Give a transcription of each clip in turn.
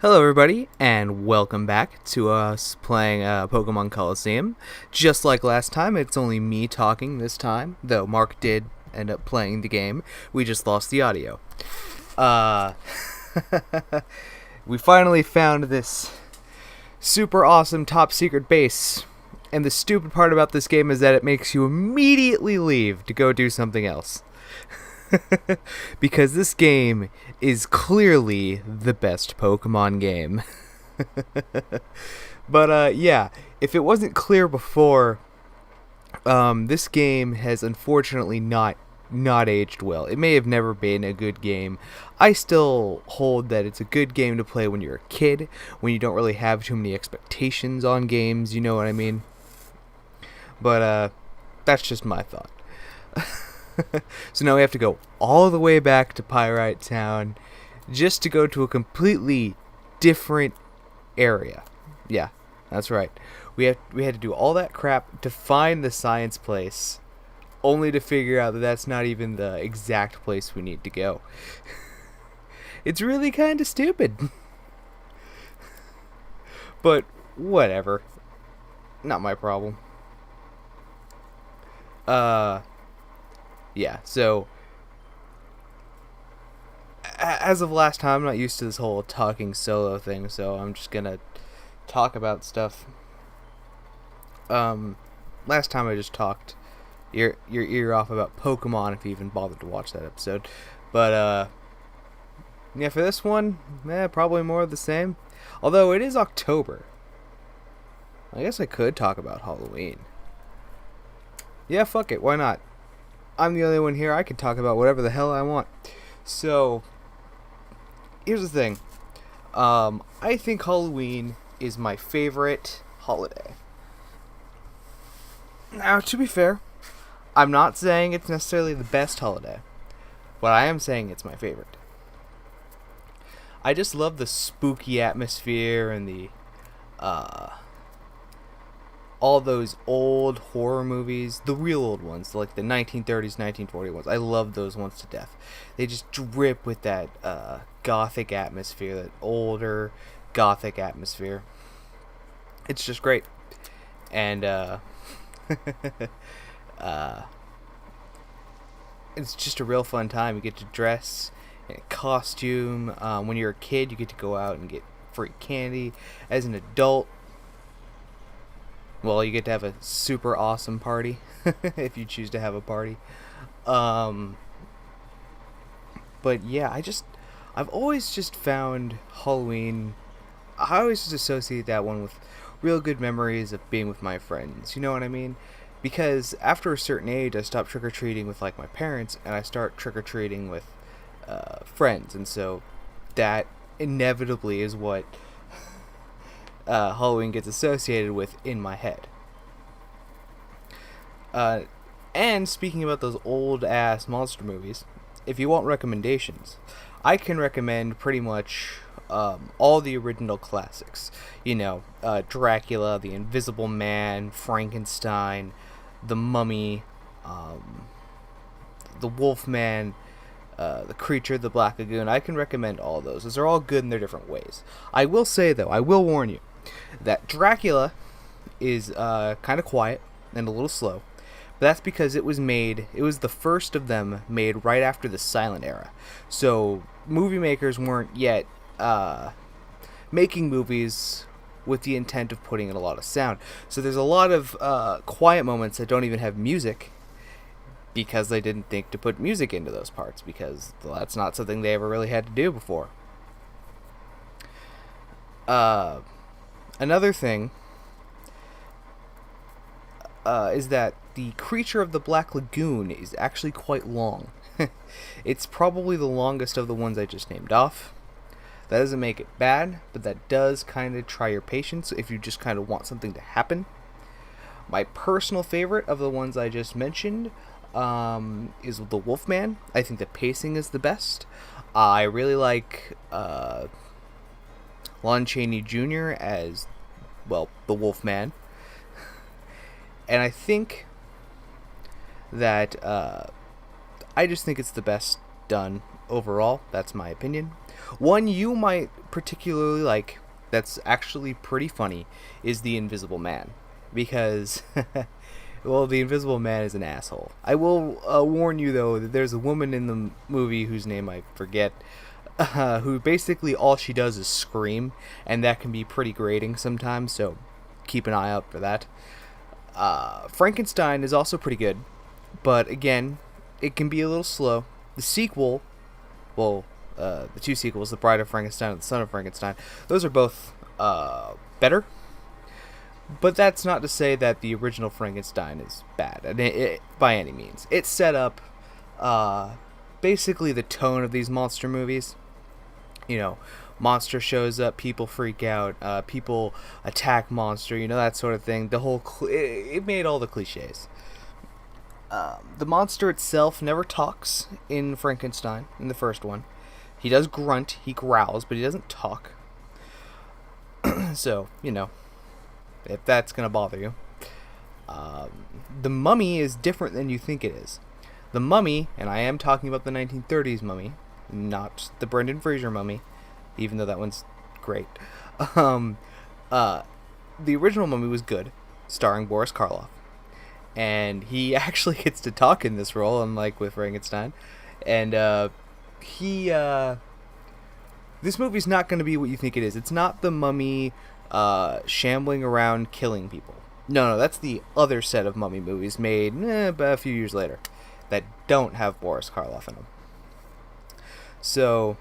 Hello, everybody, and welcome back to us playing Pokemon Colosseum. Just like last time, it's only me talking this time, though Marc did end up playing the game. We just lost the audio. Uh, we finally found this super awesome top secret base, and the stupid part about this game is that it makes you immediately leave to go do something else. Because this game is clearly the best Pokemon game. But yeah, if it wasn't clear before, this game has unfortunately not aged well. It may have never been a good game. I still hold that it's a good game to play when you're a kid, when you don't really have too many expectations on games, you know what I mean? But that's just my thought. So now we have to go all the way back to Pyrite Town just to go to a completely different area. Yeah, that's right. We had to do all that crap to find the science place, only to figure out that that's not even the exact place we need to go. It's really kind of stupid. But whatever. Not my problem. Yeah, so as of last time, I'm not used to this whole talking solo thing, so I'm just gonna talk about stuff. Last time I just talked your ear off about Pokemon, if you even bothered to watch that episode. But yeah, for this one, probably more of the same. Although it is October, I guess I could talk about Halloween. Yeah, fuck it, why not? I'm the only one here. I can talk about whatever the hell I want. So, here's the thing. I think Halloween is my favorite holiday. Now, to be fair, I'm not saying it's necessarily the best holiday, but I am saying it's my favorite. I just love the spooky atmosphere and the, all those old horror movies, the real old ones, like the 1930s, 1940 ones. I love those ones to death. They just drip with that gothic atmosphere, that older gothic atmosphere. It's just great. And it's just a real fun time. You get to dress in a costume. When you're a kid, you get to go out and get free candy. As an adult, well, you get to have a super awesome party if you choose to have a party. But yeah, I've always just found Halloween, I always just associate that one with real good memories of being with my friends. You know what I mean? Because after a certain age, I stop trick-or-treating with like my parents, and I start trick-or-treating with friends. And so that inevitably is what Halloween gets associated with in my head. And speaking about those old ass monster movies, if you want recommendations, I can recommend pretty much all the original classics. You know, Dracula, The Invisible Man, Frankenstein, The Mummy, The Wolfman, The Creature, The Black Lagoon. I can recommend all those. Those are all good in their different ways. I will say, though, I will warn you, that Dracula is kind of quiet and a little slow. But that's because it was the first of them made right after the silent era. So movie makers weren't yet making movies with the intent of putting in a lot of sound. So there's a lot of quiet moments that don't even have music, because they didn't think to put music into those parts, because that's not something they ever really had to do before. Another thing is that the Creature of the Black Lagoon is actually quite long. It's probably the longest of the ones I just named off. That doesn't make it bad, but that does kind of try your patience if you just kind of want something to happen. My personal favorite of the ones I just mentioned is the Wolfman. I think the pacing is the best. I really like Lon Chaney Jr. as, well, the Wolfman. And I think that I just think it's the best done overall. That's my opinion. One you might particularly like, that's actually pretty funny, is The Invisible Man. Because, well, The Invisible Man is an asshole. I will warn you, though, that there's a woman in the movie whose name I forget, who basically all she does is scream, and that can be pretty grating sometimes, so keep an eye out for that. Frankenstein is also pretty good, but again, it can be a little slow. The sequel, well, the two sequels, The Bride of Frankenstein and The Son of Frankenstein, those are both better. But that's not to say that the original Frankenstein is bad, and by any means. It set up basically the tone of these monster movies. You know, monster shows up, people freak out, people attack monster, that sort of thing. The whole it made all the cliches. The monster itself never talks in Frankenstein, in the first one. He does grunt, he growls, but he doesn't talk. So, if that's going to bother you. The Mummy is different than you think it is. The Mummy, and I am talking about the 1930s Mummy, not the Brendan Fraser Mummy, even though that one's great. The original Mummy was good, starring Boris Karloff. And he actually gets to talk in this role, unlike with Frankenstein. And this movie's not going to be what you think it is. It's not the Mummy shambling around killing people. No, that's the other set of Mummy movies made a few years later that don't have Boris Karloff in them. So,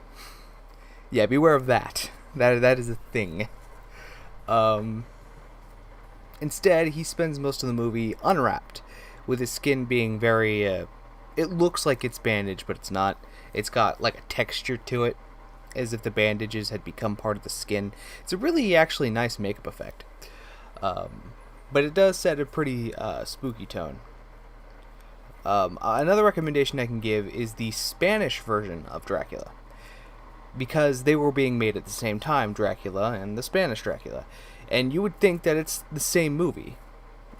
yeah, beware of that. That is a thing. Instead, he spends most of the movie unwrapped, with his skin being very, it looks like it's bandaged, but it's not. It's got like a texture to it, as if the bandages had become part of the skin. It's a really actually nice makeup effect. But it does set a pretty spooky tone. Another recommendation I can give is the Spanish version of Dracula, because they were being made at the same time, Dracula and the Spanish Dracula. And you would think that it's the same movie,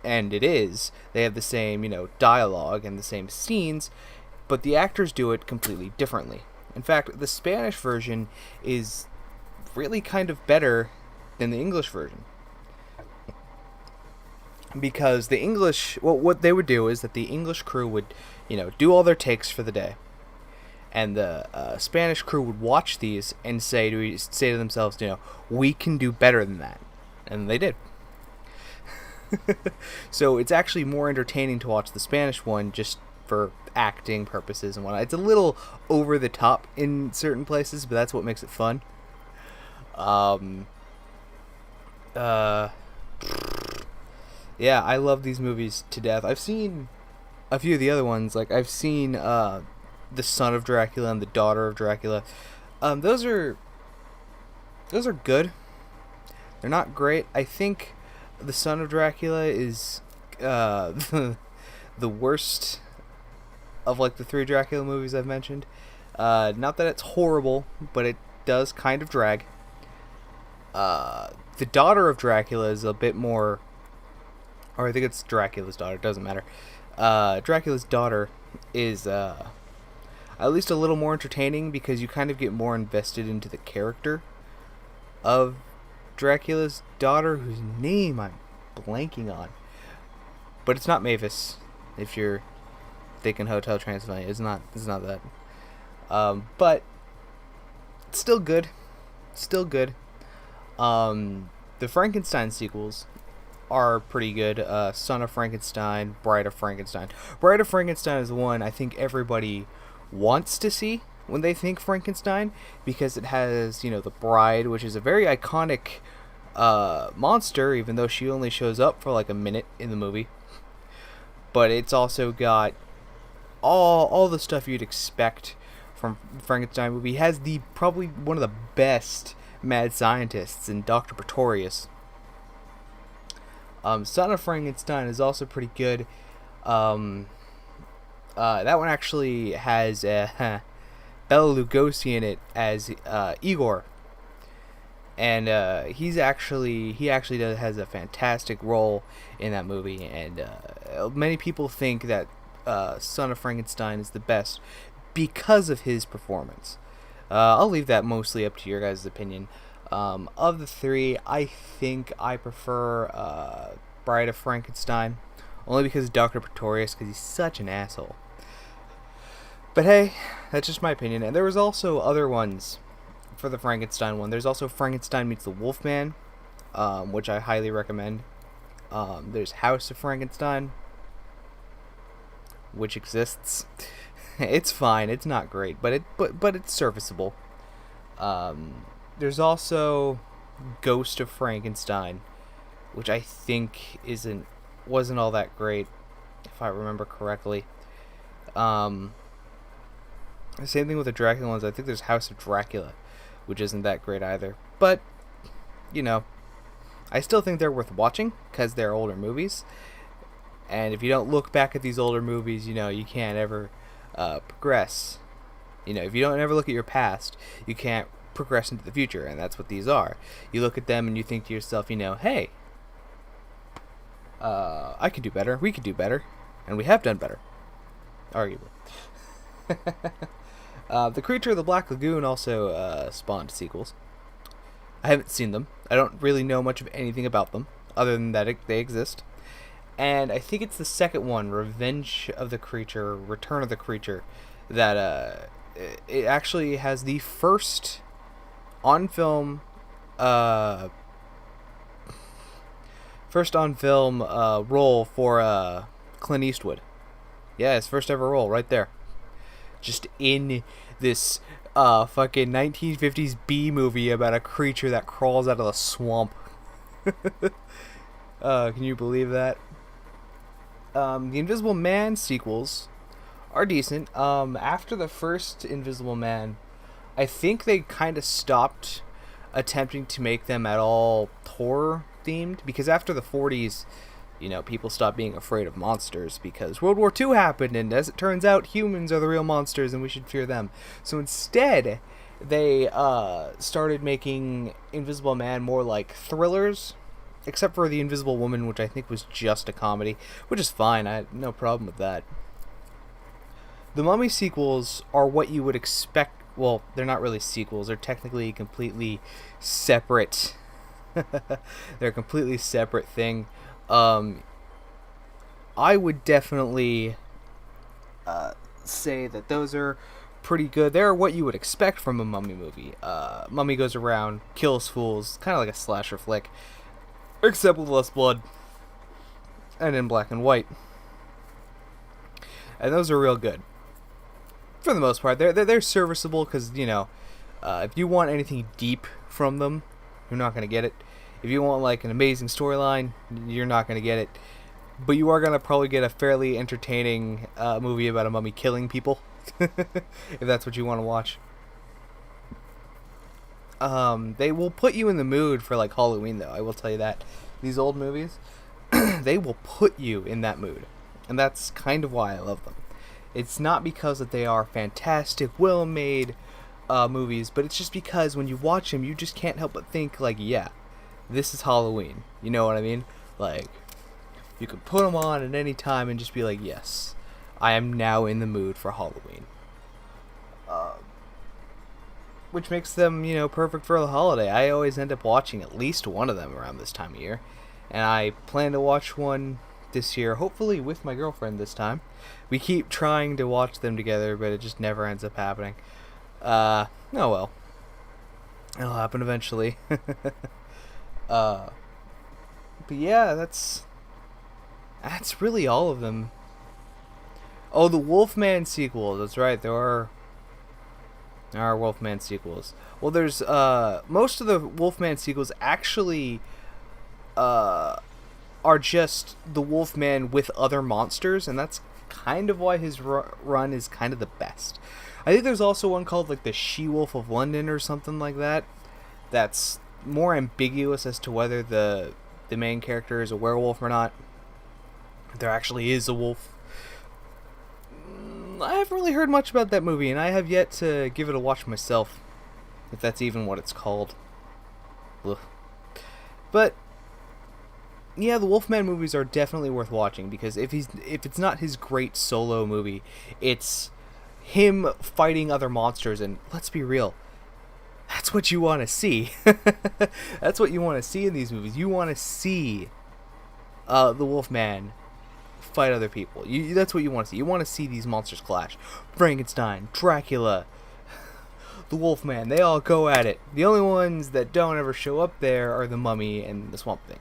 and it is. They have the same, dialogue and the same scenes, but the actors do it completely differently. In fact, the Spanish version is really kind of better than the English version. Because the English, what they would do is that the English crew would, do all their takes for the day. And the Spanish crew would watch these and say to themselves, we can do better than that. And they did. So it's actually more entertaining to watch the Spanish one just for acting purposes and whatnot. It's a little over the top in certain places, but that's what makes it fun. Yeah, I love these movies to death. I've seen a few of the other ones. Like, I've seen The Son of Dracula and The Daughter of Dracula. Those are good. They're not great. I think The Son of Dracula is the worst of like the three Dracula movies I've mentioned. Not that it's horrible, but it does kind of drag. The Daughter of Dracula is a bit more, or I think it's Dracula's Daughter, it doesn't matter. Dracula's Daughter is at least a little more entertaining, because you kind of get more invested into the character of Dracula's daughter, whose name I'm blanking on. But it's not Mavis, if you're thinking Hotel Transylvania. It's not that. But it's still good. The Frankenstein sequels are pretty good. Son of Frankenstein, Bride of Frankenstein. Bride of Frankenstein is the one I think everybody wants to see when they think Frankenstein, because it has, the bride, which is a very iconic monster, even though she only shows up for like a minute in the movie. But it's also got all the stuff you'd expect from Frankenstein movie. It has probably one of the best mad scientists in Dr. Pretorius. Son of Frankenstein is also pretty good. That one actually has Bela Lugosi in it as Igor, and he actually has a fantastic role in that movie. And many people think that Son of Frankenstein is the best because of his performance. I'll leave that mostly up to your guys' opinion. Of the three, I think I prefer Bride of Frankenstein, only because of Dr. Pretorius, because he's such an asshole. But hey, that's just my opinion. And there was also other ones for the Frankenstein one. There's also Frankenstein Meets the Wolfman, which I highly recommend. There's House of Frankenstein, which exists. It's fine. It's not great, but it's serviceable. There's also Ghost of Frankenstein, which I think wasn't all that great, if I remember correctly. Same thing with the Dracula ones. I think there's House of Dracula, which isn't that great either. But, you know, I still think they're worth watching because they're older movies. And if you don't look back at these older movies, you know, you can't ever progress. You know, if you don't ever look at your past, you can't progress into the future. And that's what these are. You look at them and you think to yourself, you know, hey, I could do better. We could do better. And we have done better. Arguably. The Creature of the Black Lagoon also spawned sequels. I haven't seen them. I don't really know much of anything about them, other than that they exist. And I think it's the second one, Revenge of the Creature, Return of the Creature, that it actually has the first on-film role for Clint Eastwood. Yeah, his first ever role, right there. Just in this fucking 1950s B movie about a creature that crawls out of the swamp. Can you believe that? The Invisible Man sequels are decent. After the first Invisible Man, I think they kind of stopped attempting to make them at all horror themed, because after the 40s, you know, people stopped being afraid of monsters because World War II happened, and as it turns out, humans are the real monsters and we should fear them. So instead, they started making Invisible Man more like thrillers, except for The Invisible Woman, which I think was just a comedy, which is fine. I had no problem with that. The Mummy sequels are what you would expect. Well, they're not really sequels. They're technically completely separate. They're a completely separate thing. I would definitely say that those are pretty good. They're what you would expect from a Mummy movie. Mummy goes around, kills fools, kind of like a slasher flick, except with less blood, and in black and white. And those are real good. For the most part, they're serviceable because, you know, if you want anything deep from them, you're not going to get it. If you want like an amazing storyline, you're not going to get it. But you are going to probably get a fairly entertaining movie about a mummy killing people, if that's what you want to watch. They will put you in the mood for like Halloween, though. I will tell you that. These old movies, they will put you in that mood. And that's kind of why I love them. It's not because that they are fantastic, well-made movies, but it's just because when you watch them, you just can't help but think, like, yeah, this is Halloween. You know what I mean? Like, you can put them on at any time and just be like, yes, I am now in the mood for Halloween. Which makes them, you know, perfect for the holiday. I always end up watching at least one of them around this time of year. And I plan to watch one this year, hopefully with my girlfriend this time. We keep trying to watch them together, but it just never ends up happening. Oh well. It'll happen eventually. But yeah, that's really all of them. Oh, the Wolfman sequel. That's right. There are Wolfman sequels. Well, there's most of the Wolfman sequels actually are just the Wolfman with other monsters, and that's kind of why his run is kind of the best. I think there's also one called like the She-Wolf of London or something like that. That's more ambiguous as to whether the main character is a werewolf or not. There actually is a wolf. I haven't really heard much about that movie, and I have yet to give it a watch myself, if that's even what it's called. Ugh. But yeah, the Wolfman movies are definitely worth watching, because if it's not his great solo movie, it's him fighting other monsters, and let's be real, that's what you want to see. That's what you want to see in these movies. You want to see the Wolfman fight other people. That's what you want to see. You want to see these monsters clash. Frankenstein, Dracula, the Wolfman, they all go at it. The only ones that don't ever show up there are the Mummy and the Swamp Thing.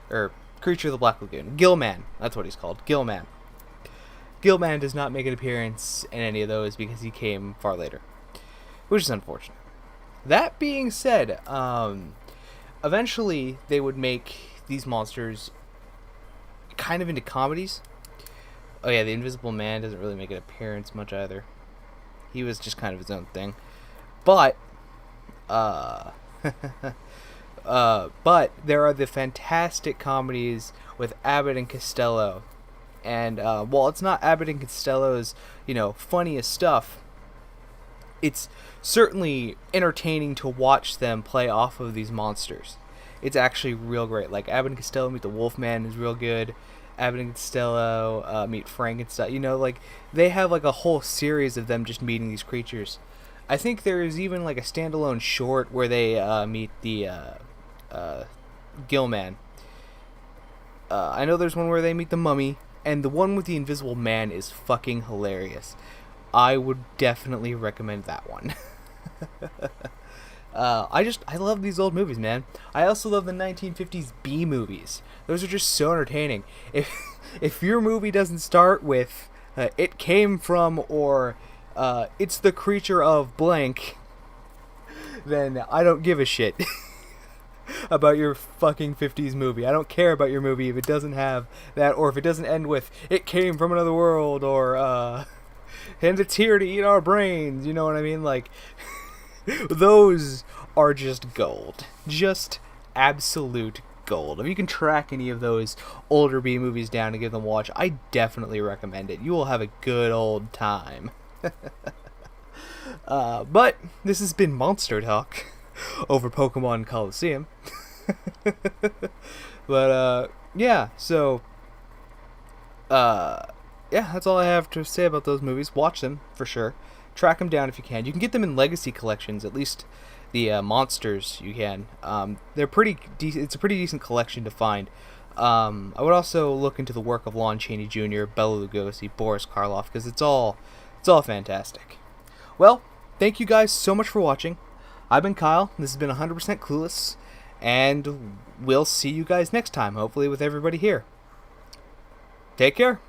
Or Creature of the Black Lagoon. Gillman, that's what he's called. Gillman. Gillman does not make an appearance in any of those because he came far later, which is unfortunate. That being said, eventually they would make these monsters kind of into comedies. Oh yeah, the Invisible Man doesn't really make an appearance much either. He was just kind of his own thing. But, but there are the fantastic comedies with Abbott and Costello. And while it's not Abbott and Costello's, funniest stuff, it's certainly entertaining to watch them play off of these monsters. It's actually real great. Like Abbott and Costello Meet the Wolfman is real good. Abbott and Costello Meet Frankenstein. They have like a whole series of them just meeting these creatures. I think there's even like a standalone short where they meet the Gillman. I know there's one where they meet the Mummy. And the one with the Invisible Man is fucking hilarious. I would definitely recommend that one. I love these old movies, man. I also love the 1950s B movies. Those are just so entertaining. If your movie doesn't start with "It came from" or "It's the creature of blank," then I don't give a shit about your fucking 50s movie. I don't care about your movie if it doesn't have that, or if it doesn't end with "It came from another world," or "And it's here to eat our brains." You know what I mean? Like, those are just gold. Just absolute gold. If you can track any of those older B movies down and give them a watch, I definitely recommend it. You will have a good old time. But this has been Monster Talk over Pokemon Colosseum. But yeah, so that's all I have to say about those movies. Watch them for sure. Track them down if you can. You can get them in legacy collections, at least the monsters you can. They're pretty it's a pretty decent collection to find. I would also look into the work of Lon Chaney Jr., Bela Lugosi, Boris Karloff, because it's all fantastic. Well, thank you guys so much for watching. I've been Kyle. This has been 100% Clueless, and we'll see you guys next time, hopefully with everybody here. Take care.